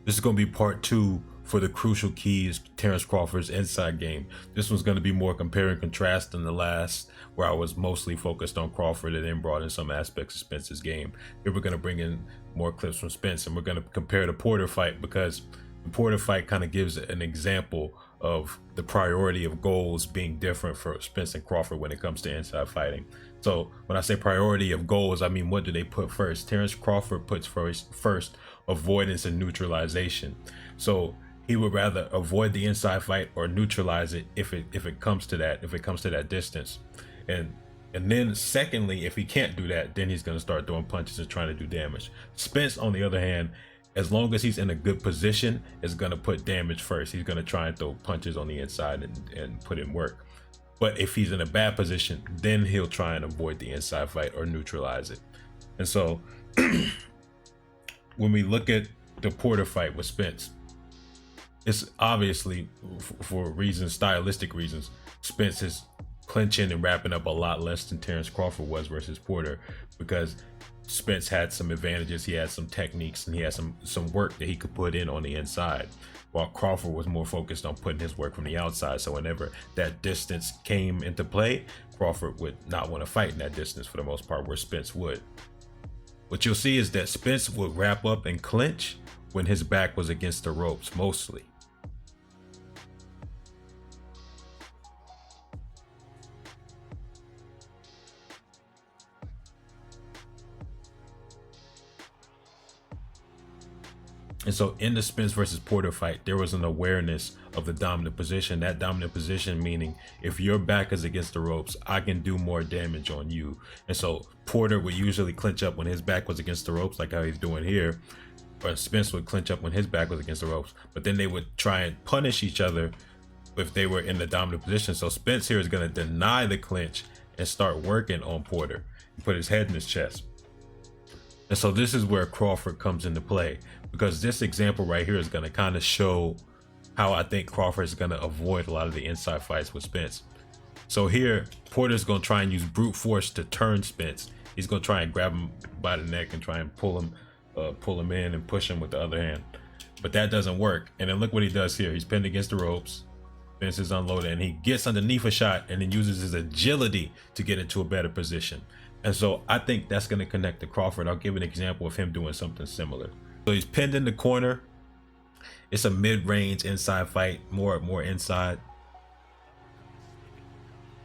This is going to be part 2 for the crucial keys Terence Crawford's inside game. This one's going to be more compare and contrast than the last, where I was mostly focused on Crawford and then brought in some aspects of Spence's game. Here we're going to bring in more clips from Spence, and we're going to compare the Porter fight, because the Porter fight kind of gives an example of the priority of goals being different for Spence and Crawford when it comes to inside fighting. So when I say priority of goals, I mean, what do they put first? Terence Crawford puts first avoidance and neutralization. So he would rather avoid the inside fight or neutralize it if it comes to that distance. And then secondly, if he can't do that, then he's going to start throwing punches and trying to do damage. Spence, on the other hand, as long as he's in a good position, is going to put damage first. He's going to try and throw punches on the inside and put in work. But if he's in a bad position, then he'll try and avoid the inside fight or neutralize it. And so when we look at the Porter fight with Spence, it's obviously for reasons, stylistic reasons, Spence is clinching and wrapping up a lot less than Terence Crawford was versus Porter, because Spence had some advantages, he had some techniques, and he had some work that he could put in on the inside, while Crawford was more focused on putting his work from the outside. So whenever that distance came into play, Crawford would not want to fight in that distance for the most part, where Spence would. What you'll see is that Spence would wrap up and clinch when his back was against the ropes, mostly. And so in the Spence versus Porter fight, there was an awareness of the dominant position. That dominant position meaning, if your back is against the ropes, I can do more damage on you. And so Porter would usually clinch up when his back was against the ropes, like how he's doing here. Or Spence would clinch up when his back was against the ropes. But then they would try and punish each other if they were in the dominant position. So Spence here is going to deny the clinch and start working on Porter and put his head in his chest. And so this is where Crawford comes into play, because this example right here is going to kind of show how I think Crawford is going to avoid a lot of the inside fights with Spence. So here, Porter's going to try and use brute force to turn Spence. He's going to try and grab him by the neck and try and pull him in and push him with the other hand. But that doesn't work. And then look what he does here. He's pinned against the ropes. Spence is unloaded, and he gets underneath a shot and then uses his agility to get into a better position. And so I think that's going to connect to Crawford. I'll give an example of him doing something similar. So he's pinned in the corner. It's a mid-range inside fight, more inside.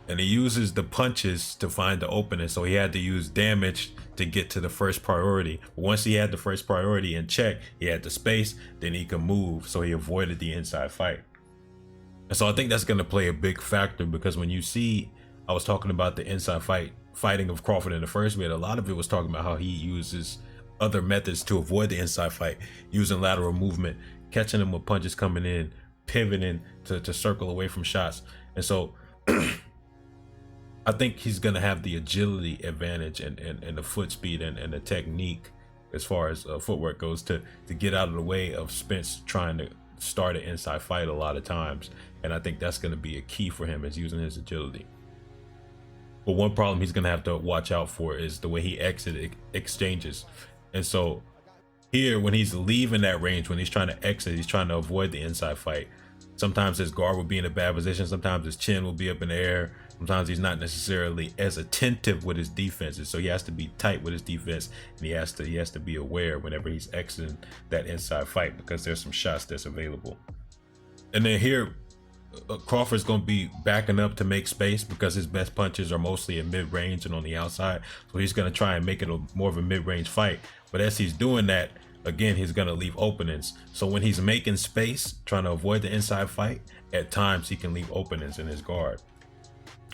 And he uses the punches to find the opening. So he had to use damage to get to the first priority. Once he had the first priority in check, he had the space, then he could move. So he avoided the inside fight. And so I think that's going to play a big factor, because when you see, I was talking about the inside fighting of Crawford in the first vid, a lot of it was talking about how he uses other methods to avoid the inside fight, using lateral movement, catching them with punches coming in, pivoting to circle away from shots. And so I think he's going to have the agility advantage and the foot speed and the technique as far as footwork goes to get out of the way of Spence trying to start an inside fight a lot of times. And I think that's going to be a key for him, is using his agility. But one problem he's going to have to watch out for is the way he exit exchanges. And so here, when he's leaving that range, when he's trying to exit, he's trying to avoid the inside fight. Sometimes his guard will be in a bad position. Sometimes his chin will be up in the air. Sometimes he's not necessarily as attentive with his defenses. So he has to be tight with his defense, and he has to be aware whenever he's exiting that inside fight, because there's some shots that's available. And then here, Crawford's going to be backing up to make space, because his best punches are mostly in mid-range and on the outside. So he's going to try and make it more of a mid-range fight. But as he's doing that, again, he's going to leave openings. So when he's making space, trying to avoid the inside fight, at times he can leave openings in his guard.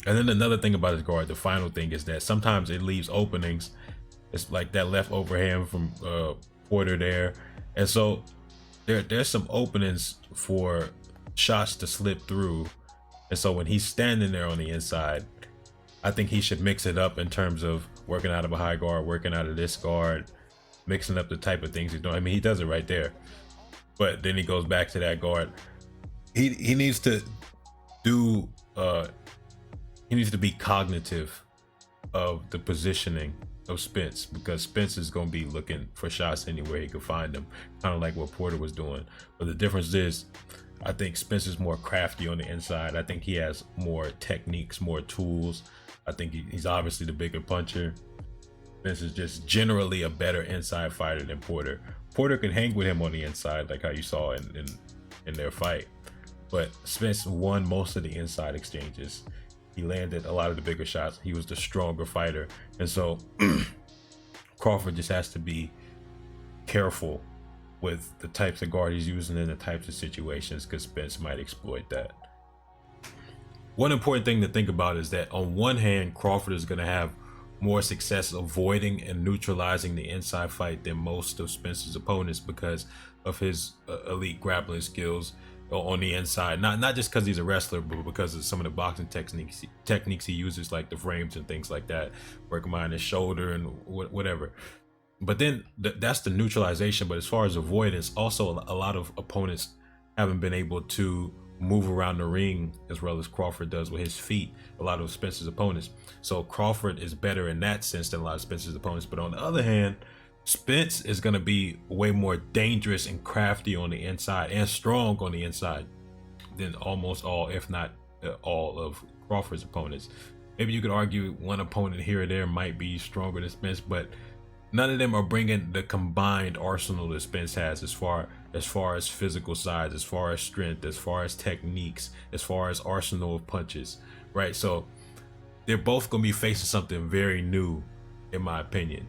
And then another thing about his guard, the final thing, is that sometimes it leaves openings. It's like that left overhand from Porter there. And so there's some openings for shots to slip through. And so when he's standing there on the inside, I think he should mix it up in terms of working out of a high guard, working out of this guard, mixing up the type of things he's doing. I mean, he does it right there, but then he goes back to that guard. He needs to be cognitive of the positioning of Spence, because Spence is going to be looking for shots anywhere he can find them, kind of like what Porter was doing. But the difference is, I think Spence is more crafty on the inside. I think he has more techniques, more tools. I think he's obviously the bigger puncher. Spence is just generally a better inside fighter than Porter. Porter could hang with him on the inside, like how you saw in their fight. But Spence won most of the inside exchanges. He landed a lot of the bigger shots. He was the stronger fighter. And so Crawford just has to be careful with the types of guard he's using in the types of situations, because Spence might exploit that. One important thing to think about is that on one hand, Crawford is going to have more success avoiding and neutralizing the inside fight than most of Spence's opponents because of his elite grappling skills on the inside. Not just because he's a wrestler, but because of some of the boxing techniques he uses, like the frames and things like that, working behind his shoulder and whatever. But then that's the neutralization. But as far as avoidance, also a lot of opponents haven't been able to move around the ring as well as Crawford does with his feet, a lot of Spence's opponents. So Crawford is better in that sense than a lot of Spence's opponents. But on the other hand, Spence is going to be way more dangerous and crafty on the inside and strong on the inside than almost all, if not all, of Crawford's opponents. Maybe you could argue one opponent here or there might be stronger than Spence, but none of them are bringing the combined arsenal that Spence has as far as physical size, as far as strength, as far as techniques, as far as arsenal of punches, right? So they're both going to be facing something very new, in my opinion.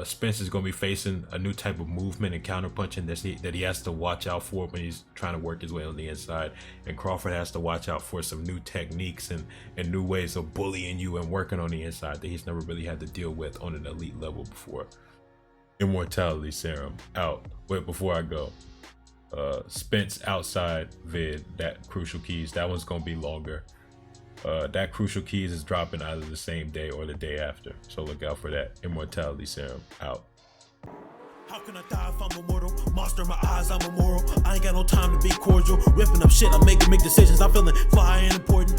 Spence is going to be facing a new type of movement and counterpunching that he has to watch out for when he's trying to work his way on the inside. And Crawford has to watch out for some new techniques and new ways of bullying you and working on the inside that he's never really had to deal with on an elite level before. Immortality Serum out. Wait, before I go, Spence outside vid, that Crucial Keys, that one's going to be longer. That Crucial Keys is dropping either the same day or the day after, so look out for that. Immortality Serum out. How can I die if I'm immortal? Monster in my eyes, I'm immoral. I ain't got no time to be cordial. Ripping up shit, I'm making big decisions. I'm feeling fly and important.